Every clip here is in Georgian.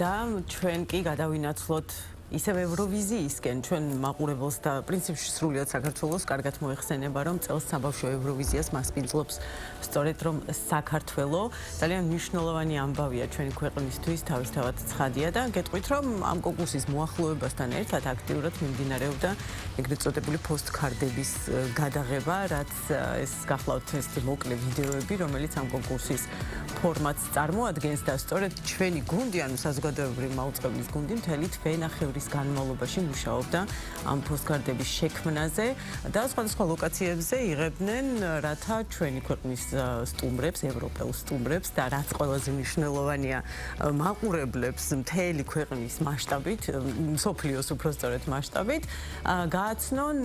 და ჩვენ კი გადავინაცვლოთ ისევ ევროვიზიისკენ ჩვენ მაყურებელს და პრინციპში სრულიად საქართველოს კარგად მოეხსენება რომ წელს საბავშვო ევროვიზიას მასპინძლობს სწორედ რომ საქართველო ძალიან მნიშვნელოვანი ამბავია ჩვენი ქვეყნისთვის თავისთავად ცხადია და გეტყვით რომ ამ კონკურსის მოახლოებასთან ერთად აქტიურად მიმდინარეობდა ეგრეთ წოდებული პოსტკარდების გადაღება რაც ეს გახლავთ ეს მოკლე ვიდეოები რომელიც ამ კონკურსის ფორმატს წარმოადგენს და სწორედ ჩვენი გუნდი ანუ საზოგადოებრივი მაუწყებლის გუნდი მთელი თვენახევრის განმავლობაში მუშაობდა ამ პოსტკარდების შექმნაზე და სხვადასხვა ლოკაციებზე იღებდნენ რათა ჩვენი ქვეყნის სტუმრებს, ევროპელ სტუმრებს და რაც ყველაზე მნიშვნელოვანია მაყურებლებს მთელი ქვეყნის მასშტაბით, მსოფლიოს უბრალოდ მასშტაბით გააცნონ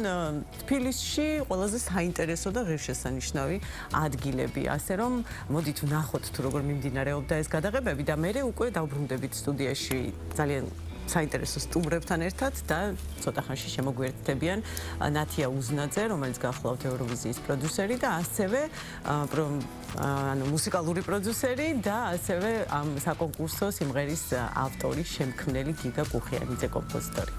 თბილისში ყველაზე საინტერესო და ღირსშესანიშნავი ადგილები, ასე რომ მოდით ვნახოთ თუ როგორ მიმდინარეობდა ეს გადაღებები და მე უკვე დავბრუნდებით სტუდიაში ძალიან საინტერესო სტუმრებთან ერთად და ცოტა ხანში შემოგვიერთდებიან ნათია უზნაძე, რომელიც გახლავთ ევროვიზიის პროდიუსერი და ასევე მუსიკალური პროდიუსერი და ასევე ამ საკონკურსო სიმღერის ავტორი, შემქმნელი გიგა კუხიანიძე კომპოზიტორი.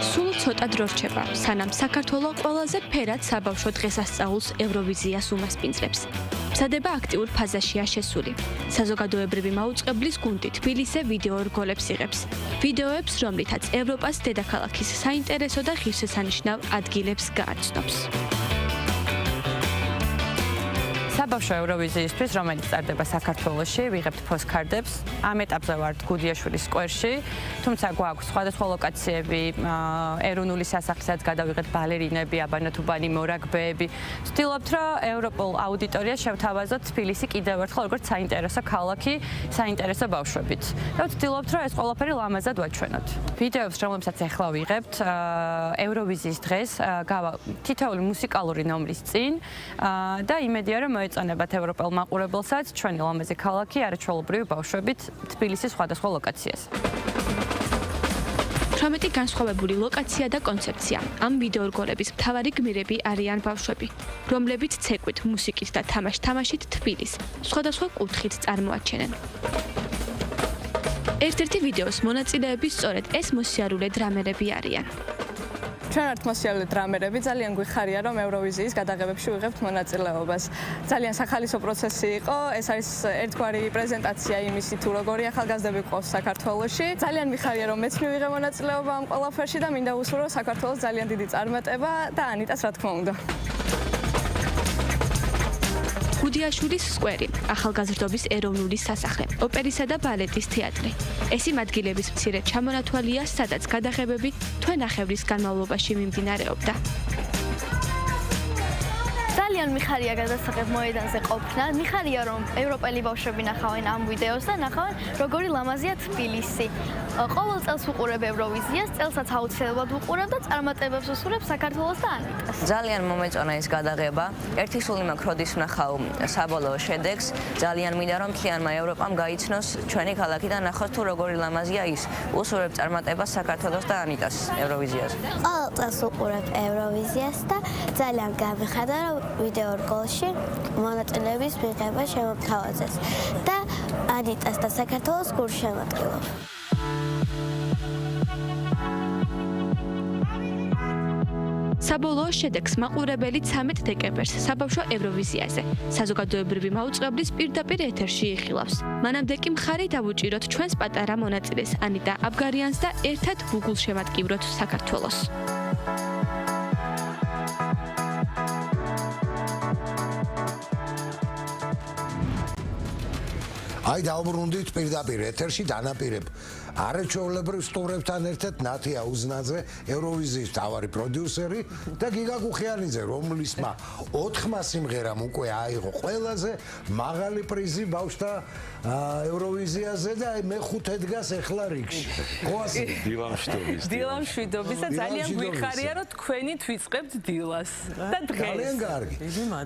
სულ ცოტა დრო რჩება, სანამ საქართველო ყველაზე ფერად საბავშვო დღესასწაულს ევროვიზიას უმასპინძლებს. მზადება აქტიურ ფაზაშია შესული. საზოგადოებრივი მაუწყებლის გუნდი თბილისზე ვიდეო რგოლებს იღებს. ვიდეოებს, რომლითაც ევროპას დედაქალაქის საინტერესო და ღირსშესანიშნავ ადგილებს გააცნობს. საბავშვო ევროვიზიისთვის, რომელიც ტარდება საქართველოში, ვიღებთ პოსტკარდებს. ამ ეტაპზე ვართ გუდიაშვილის სკვერში, თუმცა გვაქვს სხვადასხვა ლოკაციები, ეროვნული სასახლესაც გადავიღეთ ბალერინები, აბანათუბანი, მორაგბეები. ვცდილობთ, რომ ევროპულ აუდიტორიას შევთავაზოთ თბილისი კიდევ ერთხელ როგორც საინტერესო ქალაქი, საინტერესო ბავშვებით. და ვცდილობთ, რომ ეს ყველაფერი ლამაზად ვაჩვენოთ. ვიდეოებს, რომლებსაც ახლა ვიღებთ, ევროვიზიის დღეს გავა თითოეული მუსიკალური ნომრის წინ და იმედია, რომ მოეწონებათ ევროპელ მაყურებელსაც ჩვენი ლამაზი ქალაქი არაჩვეულებრივი ბავშვებით თბილისის სხვადასხვა ლოკაციაზე. 18 განსხვავებული ლოკაცია და კონცეფცია. ამ ვიდეო რგოლების მთავარი გმირები არიან ბავშვები, რომლებიც ცეკვით, მუსიკით და თამაშით თბილისს სხვადასხვა კუთხით წარმოაჩენენ. ერთ-ერთი ვიდეოს მონაწილეები სწორედ ეს მოსიარულე დრამერები არიან. ჩვენ ვართ მოსიარულე დრამერები, ძალიან გვიხარია, რომ ევროვიზიის გადაღებებში ვიღებთ მონაწილეობას. ძალიან სახალისო პროცესი იყო, ეს არის ერთგვარი პრეზენტაცია იმისი თუ როგორი ახალგაზრდები ყავს საქართველოში. ძალიან მიხარია, რომ მეც მივიღე მონაწილეობა ამ ყველაფერში და მინდა უსურვო საქართველოს ძალიან დიდი წარმატება და ანიტას რა თქმა უნდა. გუდიაშვილის სკვერი, ახალგაზრდობის ეროვნული სასახლე, ოპერისა და ბალეტის თეატრი. ეს იმ ადგილების მცირე ჩამონათვალია, სადაც გადაღებები თვენახევრის განმავლობაში მიმდინარეობდა. ძალიან მიხარია გადასაღებ მოედანზე ყოფნა. მიხარია რომ ევროპელი ბავშვები ნახავენ ამ ვიდეოს და ნახავენ როგორი ლამაზია თბილისი. ყოველ წელს ვუყურებ ევროვიზიას, წელსაც აუცილებლად ვუყურებ და წარმატებებს ვუსურვებ საქართველოს და ანიტას. ძალიან მომეწონა ეს გადაღება. ერთი სული მაქვს როდის ვნახავ საბოლოო შედეგს. ძალიან მინდა რომ მთლიანმა ევროპამ გაიცნოს ჩვენი ქალაქი და ნახოს თუ როგორი ლამაზია ის. ვუსურვებ წარმატებას საქართველოს და ანიტას ევროვიზიაზე. ყოველ წელს ვუყურებ ევროვიზიას და ძალიან გამიხარდა რომ ვიდეო რგოლში მონაწილეების მიღება შემოთავაზეს და ანიტას და საქართველოს გულშემატკივრობ. საბოლოო შედეგს მაყურებელი 13 დეკემბერს საბავშვო ევროვიზიაზე საზოგადოებრივი მაუწყებლის პირდაპირ ეთერში იხილავს. მანამდე კი მხარი დავუჭიროთ ჩვენს პატარა მონაწილეს ანიტა აბგარიანს და ერთად ვუგულშემატკივროთ საქართველოს. აი დავბრუნდით პირდაპირ ეთერში დანაპირებ არაჩვეულებრივ სტუმრებთან ერთად ნათია უზნაძე, ევროვიზიის მთავარი პროდიუსერი და გიგა კუხიანიძე, რომლისმა 4 სიმღერამ უკვე აიღო ყველაზე მაღალი პრიზი ბავშვთა ევროვიზიაზე და მეხუთე დგას ახლა რიგში. ყოასი დილამშვიდობის და ძალიან გვიხარია რომ თქვენით ვიწყებთ დილას და დღეს. ძალიან კარგი.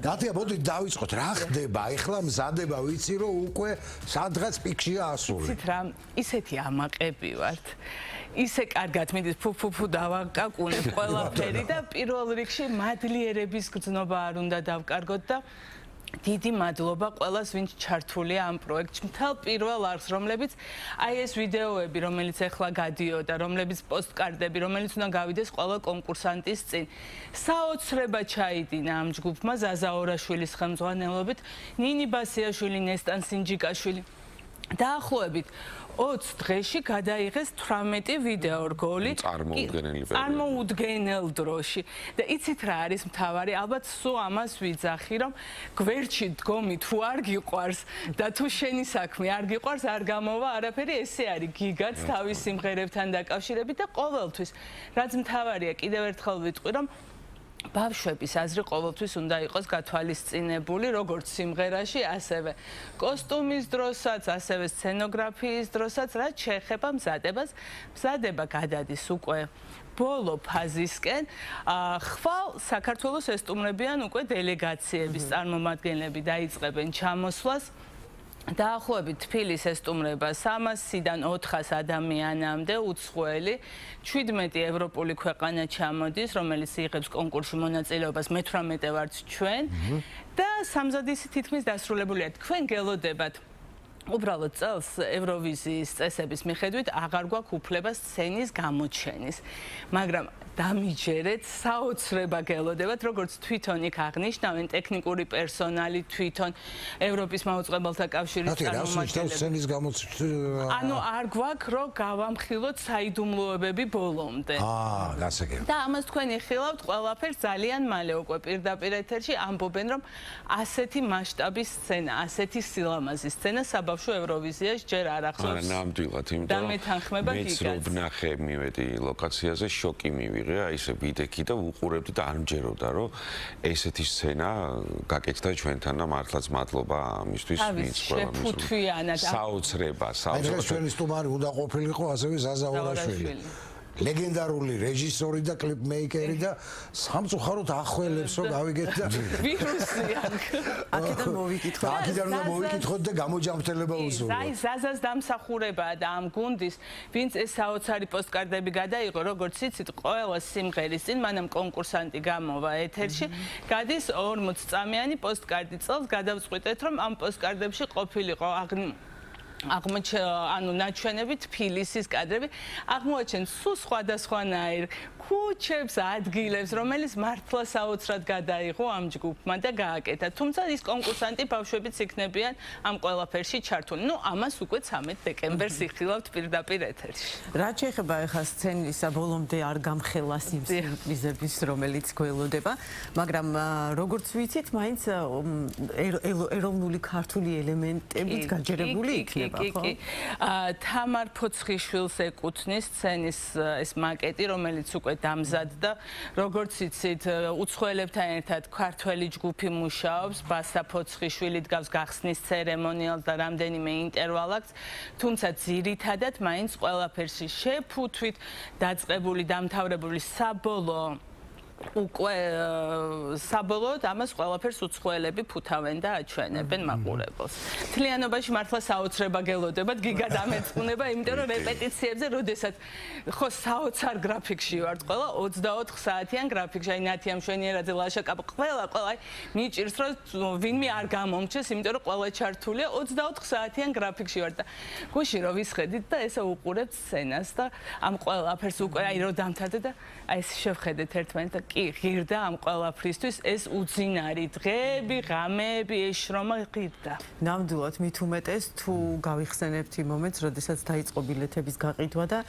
ნათია, მოდით დავიწყოთ, რა ხდება? ახლა მზადება ვიცი რომ უკვე სადღაც პიკშია ასული. იცით რა, ისეთი ამაყები ვართ. ისე კარგად მინდის ფუფუფუ დავაკაკუნებ ყველაფერი და პირველ რიგში მადლიერების გრძნობა არ უნდა დავკარგოთ და დიდი მადლობა ყველას, ვინც ჩართულია ამ პროექტში. მთელ პირველ არხს, რომლებიც აი ეს ვიდეოები, რომელიც ახლა გადიოდა, რომლებიც პოსტკარდები, რომელიც უნდა გავიდეს ყველა კონკურსანტის წინ. საოცრება ჩაიდინა ამ ჯგუფმა ზაზა ორაშვილის ხელმძღვანელობით, ნინი ბასიაშვილი, ნესტან სინჯიკაშვილი. დაახლოებით 20 დღეში გადაიღეს 18 ვიდეო რგოლი წარმოუდგენელ დროში. და იცით რა არის მთავარი? ალბათ სულ ამას ვიძახი, რომ გვერდში დგომი თუ არ გიყვარს და თუ შენი საქმე არ გიყვარს, არ გამოვა არაფერი, ესე არის გიგაც თავის სიმღერებთან დაკავშირებით და ყოველთვის. რაც მთავარია, კიდევ ერთხელ ვიტყვი, რომ ბავშვების აზრი ყოველთვის უნდა იყოს გათვალისწინებული, როგორც სიმღერაში, ასევე კოსტუმის დროსაც, ასევე სცენოგრაფიის დროსაც, რაც შეეხება მზადებას. მზადება გადადის უკვე ბოლო ფაზისკენ. ხვალ საქართველოს ესტუმრებიან უკვე დელეგაციების წარმომადგენლები დაიწყებენ ჩამოსვლას. დაახლოებით თბილისს ესტუმრება 300-დან 400 ადამიანამდე უცხოელი, 17 ევროპული ქვეყანა ჩამოდის, რომელიც იღებს კონკურსში მონაწილეობას, მე-18 ვართ ჩვენ და სამზადისი თითქმის დასრულებულია. თქვენ გელოდებათ უბრალოდ წელს ევროვიზიის წესების მიხედვით აღარ გვაქვს უფლება სცენის გამოჩენის, მაგრამ დამიჯერეთ, საოცრება გელოდებათ, როგორც თვითონ იქ აღნიშნავენ ტექნიკური პერსონალი, თვითონ ევროპის მაუწყებელთა კავშირის წარმომადგენლები. ანუ არ გვაქვს რომ გავამხილოთ საიდუმლოებები ბოლომდე. გასაგებია. და ამას თქვენ იხილავთ ყველაფერს ძალიან მალე უკვე პირდაპირ ეთერში ამბობენ, რომ ასეთი მასშტაბის სცენა, ასეთი სილამაზის სცენა საბავშვო ევროვიზიაში ჯერ არ ახსოვს. არა, ნამდვილად, იმიტომ რომ მეც რო ვნახე მივედი ლოკაციაზე, შოკი მივიღე, აი ესე ვიდექი და უყურებდი და არ მჯეროდა, რომ ესეთი სცენა გაკეთდა ჩვენთან და მართლაც მადლობა ამისთვის, ვინც შეფუთვიანად საოცრება. აი ეს ჩვენი სტუმარი უნდა ყოფილიყო ასევე ზაზა ორაშვილი. ლეგენდარული რეჟისორი და კლიპმეიკერი და სამწუხაროდ ახველებს რომ გავიგეთ და ვირუსი აქ. აქედან მოვიკითხოთ. აქედან უნდა მოვიკითხოთ და გამოჯამრთელება უზრუნო. აი ზაზას დამსახურებაა და ამ გუნდის, ვინც ეს საოცარი პოსტკარდები გადაიღო, როგორც იცით, ყველა სიმღერის წინ მანამ კონკურსანტი გამოვა ეთერში, გადის 40 წამიანი პოსტკარდი. წელს გადავწყვიტეთ, რომ ამ პოსტკარდებში ყოფილიყო ანუ ნაჩვენები თბილისის კადრები, აღმოაჩენ სულ სხვადასხვანაირ ქუჩებს, ადგილებს, რომელიც მართლა საოცრად გადაიღო ამ ჯგუფმა და გააკეთა. თუმცა ის კონკურსანტი ბავშვებიც იქნებიან ამ ყველაფერში ჩართული. ნუ ამას უკვე 13 დეკემბერს იხილავთ პირდაპირ ეთერში. რაც შეეხება ახლა სცენის ბოლომდე არ გამხელას იმ სიურპრიზების, რომელიც გველოდება, მაგრამ როგორც ვიცით, მაინც ეროვნული ქართული ელემენტებით გაჯერებული იქნება. კი. თამარ ფოცხიშვილს ეკუთვნის სცენის ეს მაკეტი, რომელიც უკვე დამზადდა. როგორც იცით, უცხოელებთან ერთად ქართველი ჯგუფი მუშაობს, ბასა ფოცხიშვილი დგავს გახსნის ცერემონიალს და რამდენიმე ინტერვალაკს, თუმცა ძირითადად მაინც ყველაფერში შეფუთვით დაწყებული, დამთავრებული საბოლოოდ ამას ყველაფერს უცხოელები ფუთავენ და აჩვენებენ მაყურებელს. მთლიანობაში მართლა საოცრება გელოდებათ, გიგა დამეწყუნება, იმიტომ რომ რეპეტიციებზე, როდესაც ხო საოცარ გრაფიკში ვართ ყველა 24 საათიან გრაფიკში, აი ნათია მშვენიერაძე, ლაშა კაპა, ყველა აი მიჭირს რომ ვინმე არ გამომჩეს, იმიტომ რომ ყველა ჩართულია 24 საათიან გრაფიკში ვართ და გუში რომ ვისხედით და ესე უყურებთ სცენას და ამ ყველაფერს უკვე აი რომ დამთავრდა და აი ეს შევხედეთ ერთმანეთს კი ღირდა ამ ყველაფრისთვის ეს უძინარი დღეები, ღამეები, ეს შრომა ღირდა. ნამდვილად მით უმეტეს თუ გავიხსენებთ იმ მომენტს, როდესაც დაიწყო ბილეთების გაყიდვა და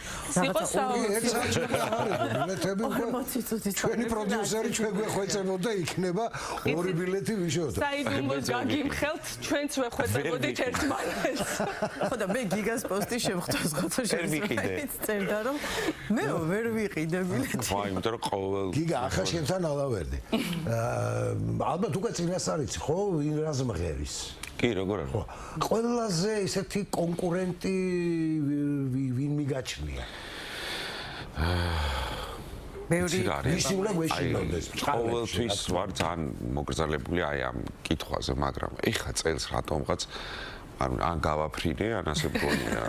ჩვენი პროდიუსერი ჩვენ გვეხვეწებოდა იქნება ორი ბილეთი ვიშოთ. საიდუმლოდ გაგიმხელთ, ჩვენც ვეხვეწებოდით ერთმანეთს. ხო და მე გიგას პოსტი შევხვდოს ხოთო შეიძლება წერდა რომ მე ვერ ვიყიდე ბილეთი. ხო, იმიტომ რომ ყოველ გიგა ახლა შენთან ალავერდი. ალბათ უკვე წინასწარ იცი, ხო, ვინ რა ზმღერის? კი, როგორ არის? ხო. ყველაზე ესეთი კონკურენტი ვინ მიგაჩნია? ვისი უნდა გვეშინოდეს? ყოველთვის ვარ ძალიან მოგრძალებული აი ამ კითხვაზე, მაგრამ ეხა წელს რატომღაც ან გავაფრინე, ან ასე მგონია.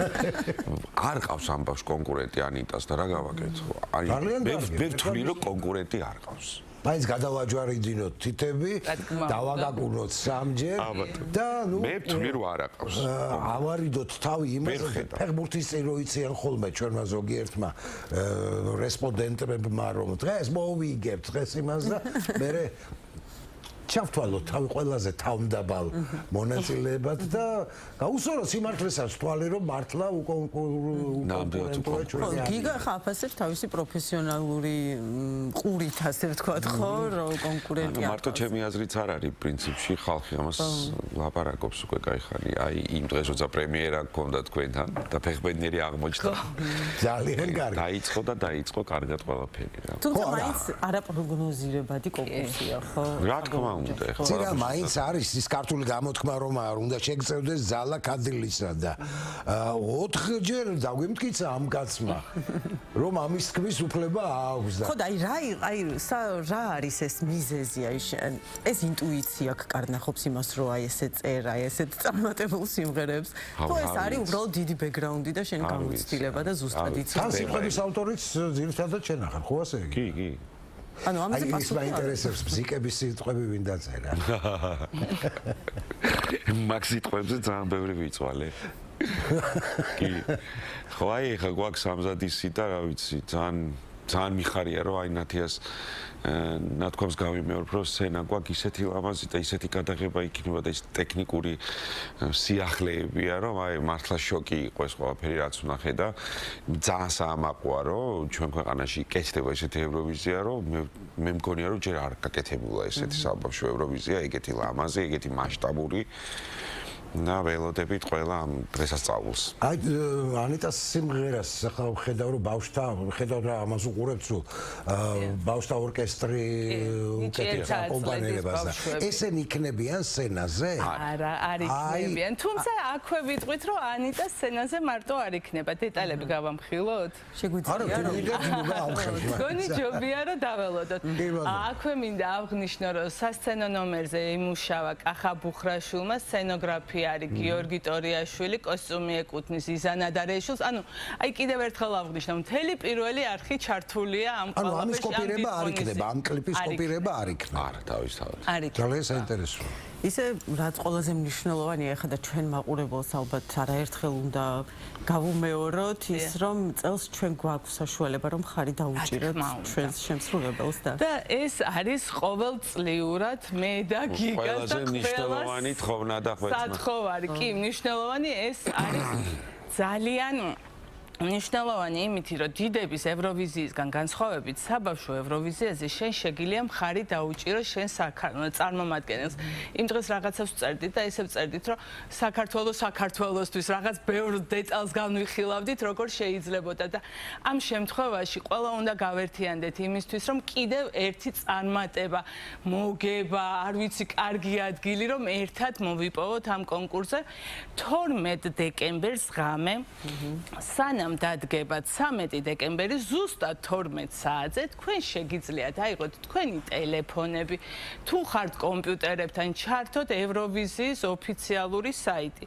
არ ყავს ამბავს კონკურენტი ანიტას და რა გავაკეთო? აი, მე ვთვლი რომ კონკურენტი არ ყავს. მაინც გადავაჯვარიდინოთ თითები, დავაგაკუნოთ სამჯერ და ნუ მე ვთვლი რომ არ აყავს. ავარიდოთ თავი იმაზე, ფეხბურთის წინ რო იციან ხოლმე ჩვენმა ზოგიერთმა რესპონდენტებმა რომ დღეს მოვიგებთ დღეს იმას და მე ჩავთვალოთ თავი ყველაზე თავმდაბალ მონაწილეებად და გაუსწოროთ სიმართლესაც თვალე რომ მართლა გიგა ხაფასებს თავისი პროფესიონალური ყურით ასე ვთქვათ ხო რომ კონკურენტია მარტო ჩემი აზრიც არ არის პრინციპში ხალხი ამას ლაპარაკობს უკვე кайხანი აი იმ დღეს როცა პრემიერა გქონდა თქვენთან და ფეხბედნიერი აღმოჩნდა ძალიან კარგი დაიწყო კარგად ყველაფერი რა თუმცა მაინც არაპროგნოზირებადი კონკურსია ხო რა თქმა უნდა ცირა მაინც არის ის ქართული გამოთქმა რომ არ უნდა შეგწევდეს ზალა კადილისა და 4ჯერ დაგვიმტკიცა ამ კაცმა რომ ამის თქმის უფლება აქვს და ხო და აი რა არის ეს მიზეზი აი ეს ინტუიცია გკარნახობს იმას რომ აი ესე წერა აი ესეთ წარმატებულ სიმღერებს ხო ეს არის უბრალოდ დიდი ბექგრაუნდი და შენი გამოცდილება და ზუსტად იცი თან სიმღერის ავტორიც ძირითადად შენ ახარ ხო ასე კი ანუ ამაზე პასუხი მაინტერესებს ბზიკების სიტყვები ვინ დაწერა მაგ სიტყვებზე ძალიან ბევრი ვიწვალე კი ხო აი ხა გვაქვს ამზად ისი და რა ვიცი ძალიან მიხარია რომ აი ნათიას ნათქვამს გავიმეორებ რომ სცენა გვაქვს ისეთი ლამაზი და ისეთი გადაღება იქნება და ის ტექნიკური სიახლეებია რომ აი მართლა შოკი იყო ეს ყველაფერი რაც ვნახე და ძალიან საამაყოა რომ ჩვენ ქვეყანაში კეთდება ესეთი ევროვიზია რომ მე მგონია რომ ჯერ არ გაკეთებულა ესეთი საბავშვო ევროვიზია ეგეთი ლამაზი ეგეთი მასშტაბური და ველოდებით ყველა ამ დღესასწაულს. აი ანიტას სიმღერას ახლა ხედავ რომ ბავშვთა ხედავ რა ამას უყურებ სულ ბავშვთა ორკესტრი უკეთესა აკომპანირებას და ესენი იქნებიან სცენაზე? არა, არ იქნებიან. თუმცა აქვე ვიტყვით რომ ანიტა სცენაზე მარტო არ იქნება. დეტალები გავამხილოთ? შეგვიძლია გონი ჯობია რომ დაველოდოთ. აქვე მინდა აღნიშნო რომ სასცენო ნომერზე იმუშავა კახა ბუხრაშვილმა სცენოგრაფია არის გიორგი ტორიაშვილი, კოსტუმი ეკუთვნის იზანა დარეშვილს. ანუ აი კიდევ ერთხელ აღნიშნავ, მთელი პირველი არხი ჩართულია ამ ყველაფერში. ანუ ამის კოპირება არ იქნება, ამ კლიპის კოპირება არ იქნება. არა, თავისთავად. ძალიან საინტერესოა. ისე რაც ყველაზე მნიშვნელოვანია ახლა და ჩვენ მაყურებელს ალბათ არაერთხელ უნდა გავუმეოროთ ის რომ წელს ჩვენ გვაქვს საშუალება რომ ხარი დაუჭიროთ ჩვენს შემსრულებელს და ეს არის ყოველწლიურად მე და გიგა და ყველაზე მნიშვნელოვანი თხოვნა და ხვეწმა. სათხოვარი, კი, მნიშვნელოვანი ეს არის ძალიან მნიშვნელოვანი იმითი, რომ დიდების ევროვიზიისგან განსხვავებით საბავშვო ევროვიზიაზე შენ შეგიძლია მხარი დაუჭირო შენ წარმომადგენელს. იმ დღეს რაღაცას ვწერდით და ისევ წერდით, რომ საქართველოსთვის რაღაც ბევრ დეტალს განვიხილავდით, როგორ შეიძლებოდა და ამ შემთხვევაში ყველა უნდა გავერთიანდეთ იმისთვის, რომ კიდევ ერთი წარმატება, მოგება, არ ვიცი, კარგი ადგილი, რომ ერთად მოვიპოვოთ ამ კონკურსზე 12 დეკემბერს ღამე სანამ დადგება 13 დეკემბერი ზუსტად 12 საათზე თქვენ შეგიძლიათ აიღოთ თქვენი ტელეფონები თუ ხართ კომპიუტერებთან ჩართოთ ევროვიზიის ოფიციალური საიტი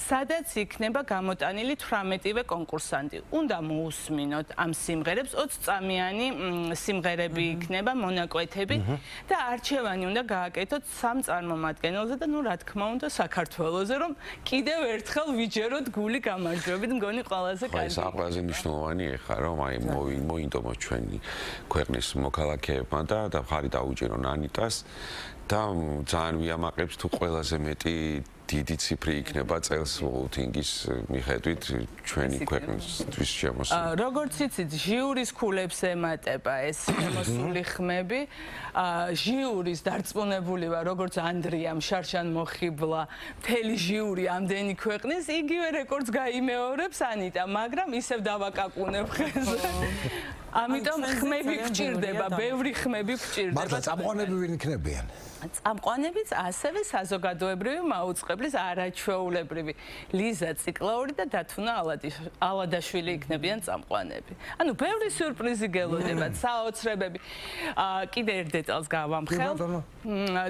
სადაც იქნება გამოტანილი 18-ვე კონკურსანტი უნდა მოусმინოთ ამ სიმღერებს 20 წამიანი სიმღერები იქნება მონაკვეთები და არჩევანი უნდა გააკეთოთ 3 წარმომადგენელზე და ნუ რა თქმა უნდა საქართველოზე რომ კიდევ ერთხელ ვიჯეროთ გული გამარჯვებით მგონი ყველაზე კარგი ყველაზე მნიშვნელოვანია ხა რომ აი მოინდომოთ ჩვენი ქვეყნის მოქალაქეებმა და ხარი დაუჭირონ ანიტას და ძალიან ვიამაყებს თუ ყველაზე მეტი დიდი ციფრი იქნება წელს ვოუთინგის მიხედვით ჩვენი ქვეყნისთვის შემოსული. როგორც იცით, ჟიურის ქულებს ემატება ეს შემოსული ხმები. ჟიურის დარწმუნებული ვარ, როგორც ანდრიამ შარშან მოხიბლა, მთელი ჟიური ამდენი ქვეყნის იგივე რეკორდს გაიმეორებს ანიტა, მაგრამ ისევ დავაკაკუნებ ხელზე. ამიტომ ხმები გჭირდება, ბევრი ხმები გჭირდება. მართლა წამყვანები ვინ იქნებიან? წამყვანებიც ასევე საზოგადოებრივი მაუწყებლის არაჩვეულებრივი ლიზა ციკლაური და დათუნა ალადაშვილი იქნებიან წამყვანები. ანუ ბევრი სიურპრიზი გელოდებათ, საოცრებები. კიდე ერთ დეტალს გავამხელ.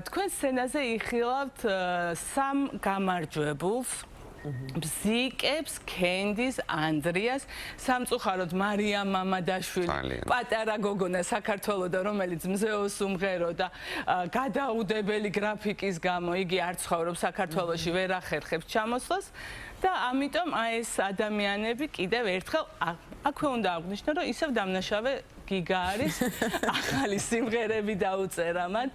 თქვენ სცენაზე იხილავთ 3 გამარჯვებულს. ბზიკებს, კენდის, ანდრიას, სამწუხაროდ მარიამ მამადაშვილი, პატარა გოგონა საქართველოსდან, რომელიც მზეოს უმღერო და გადაუდებელი გრაფიკის გამო იგი არ ცხოვრობს საქართველოში, ვერ ახერხებს ჩამოსვლას და ამიტომ ეს ადამიანები კიდევ ერთხელ აქვე უნდა აღვნიშნო, რომ ისევ დამნაშავე გიგა არის, ახალი სიმღერები დაუწერა მათ,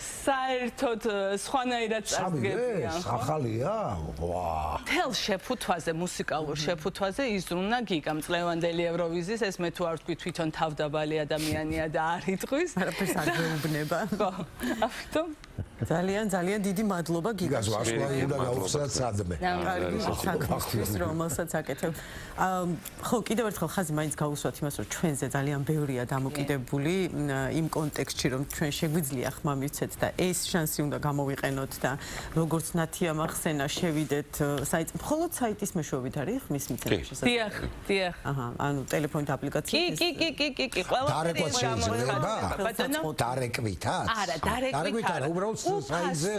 საერთოდ სხვანაირად წარსდგებია. ახალია? ვა! თელ შეფუთვაზე, მუსიკალურ შეფუთვაზე იზრუნა გიგამ წლევანდელი ევროვიზიის, ეს მე თუ არ ვთქვი თვითონ თავდაბალი ადამიანია და არ იტყვის. არაფერს არ გვეუბნება. ხო, ამიტომ ძალიან დიდი მადლობა გიგას. გიგას ვარსკვლავი უნდა გავხსნათ სადმე. საქმისთვის, რომელსაც აკეთებ. ხო, კიდევ ერთხელ ხაზი მაინც გავუსვათ იმას, რომ ჩვენზე ძალიან ბევრია დამოკიდებული იმ კონტექსტში, რომ ჩვენ შეგვიძლია ხმა მივცეთ და ეს შანსი უნდა გამოვიყენოთ და როგორც ნათია მახსენა შევიდეთ საიტ, მხოლოდ საიტის მეშვეობით არის ხმის მიცემა შესაძლებელი. დიახ. აჰა, ანუ ტელეფონით აპლიკაციით. კი, დარეკვაც შეიძლება? დარეკვითაც? არა, დარეკვით არა, უბრალოდ საიტზე.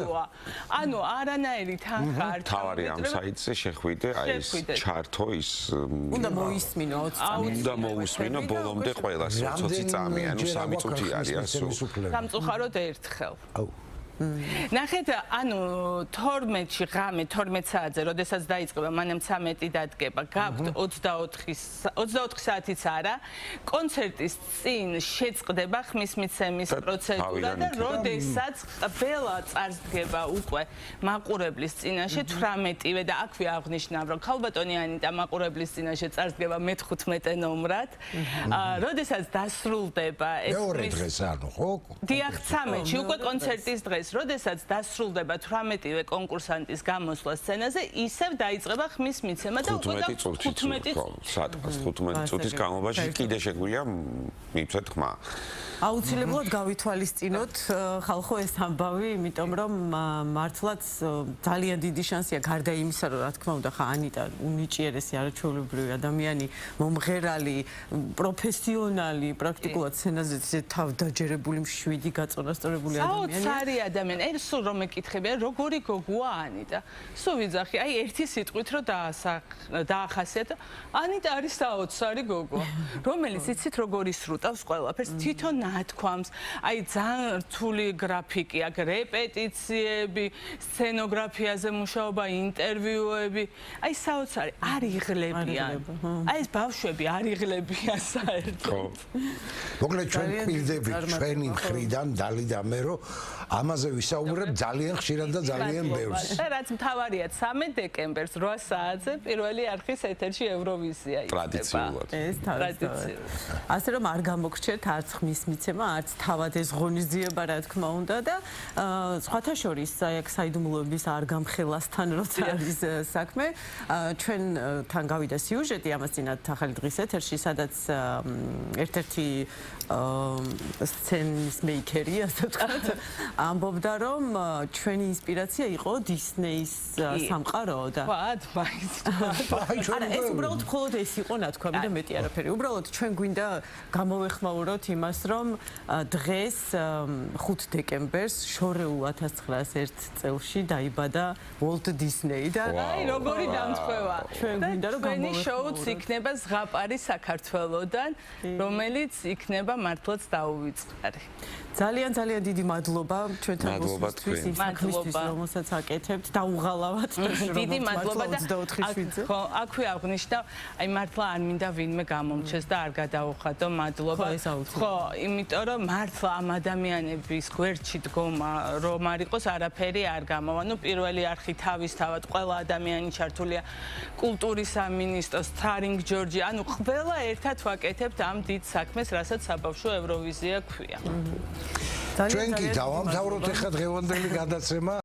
ანუ არანაირი თანხა არ თავარი ამ საიტზე შეხვიდე, აი ეს ჩართო ის უნდა მოისმინო 20 წამი. უნდა მოусმინო ბოლომდე ყველას 20 წამი, ანუ 3 წუთი არის ასო. სამწუხაროდ ერთხელ. ნახეთ, ანუ 12-ში ღამე 12 საათზე, როდესაც დაიწყება, მანამ 13 დადგება, გაქვთ 24 საათიც არა. კონცერტის წინ შეწყდება ხმის მიცემის პროცედურა და როდესაც ყველა წარსდგება უკვე მაყურებლის წინაშე 18-ვე და აქვე აღნიშნავ, რომ ქალბატონი ანიტა მაყურებლის წინაშე წარსდგება მე-15 ნომრად. როდესაც დასრულდება ეს მეორე დღეს ანუ ხო? დიახ, 13-ში უკვე კონცერტის დღეს. როდესაც დასრულდება 18-ვე კონკურსანტის გამოსვლა სცენაზე, ისევ დაიწყება ხმის მიცემა და უკვე 15 წუთის განმავლობაში კიდე შეგვიძლია მივცეთ ხმა. აუცილებლად გავითვალისწინოთ ხალხო ეს ამბავი, იმიტომ რომ მართლაც ძალიან დიდი შანსია გარდა იმისა, რომ რა თქმა უნდა ხა ანიტა უნიჭიერესი არაჩვეულებრივი ადამიანი, მომღერალი, პროფესიონალი, პრაქტიკულად სცენაზე თავდაჯერებული, მშვიდი, გაწონასწორებული ადამიანი. საოცარი ადამიანი. ეს სულ რომ ეკითხებიან, როგორი გოგოა ანიტა. სულ ვიძახი, აი ერთი სიტყვით რომ დაახასიათა, ანიტა არის საოცარი გოგო, რომელიც იცით როგორ ისრუტავს ყველაფერს, თვითონ ნათქვამს, აი ძალიან რთული გრაფიკი, აქ რეპეტიციები, სცენოგრაფიაზე მუშაობა, ინტერვიუები, აი საოცარი, არ იღლებიან. აი ეს ბავშვები არ იღლებიან საერთოდ. მოკლედ ჩვენ გვირდებით ჩვენი მხრიდან დალი და მე რომ ამაზე ვისაუბრებ ძალიან ხშირად და ძალიან ბევრს. რაც მთავარია 13 დეკემბერს 8 საათზე პირველი არხის ეთერში ევროვიზია იქნება. ტრადიციულად. ეს ტრადიციულად. ასე რომ არ გამოგრჩეთ არც ხმის მიცემა, არც თავად ეს ღონისძიება, რა თქმა უნდა და სხვათა შორის აი საიდუმლოების არ გამხელასთან როცა არის საქმე, ჩვენთან გავიდა სიუჟეტი ამას წინათ ახალი დღის ეთერში, სადაც ერთ-ერთი სცენის მეიკერი, ასე ვთქვათ, ამბობდა, რომ ჩვენი ინსპირაცია იყო დისნეის სამყარო და ეს უბრალოდ მხოლოდ ეს იყო ნათქვამი და მეტი არაფერი. უბრალოდ ჩვენ გვინდა გამოვეხმაუროთ იმას, რომ დღეს 5 დეკემბერს შორეულ 1901 წელში დაიბადა უოლტ დისნეი და აი როგორი დამთხვევა. ჩვენ გვინდა რომ ჩვენი შოუც იქნება ზღაპარი საქართველოსდან, რომელიც იქნება მართლაც დაუვიწყარი. ძალიან დიდი მადლობა ჩვენთან მოსვლისთვის, იმ საქმისთვის, რომელსაც აკეთებთ და უღალავად დიდი მადლობა და 24/7-ზე. ხო, აქვე აღნიშნავ, აი მართლა არ მინდა ვინმე გამომჩეს და არ გადაუხადო, მადლობა. ხო, იმიტომ რომ მართლა ამ ადამიანების გვერდში დგომა რომ არ იყოს არაფერი არ გამოვა. ნუ პირველი არხი თავისთავად ყველა ადამიანი ჩართულია კულტურის სამინისტროს, სტრინგ ჯორჯი, ანუ ყველა ერთად ვაკეთებთ ამ დიდ საქმეს, რასაც საბავშვო ევროვიზია ქვია. ჩვენ კი დავამთავროთ ახლა დღევანდელი გადაცემა.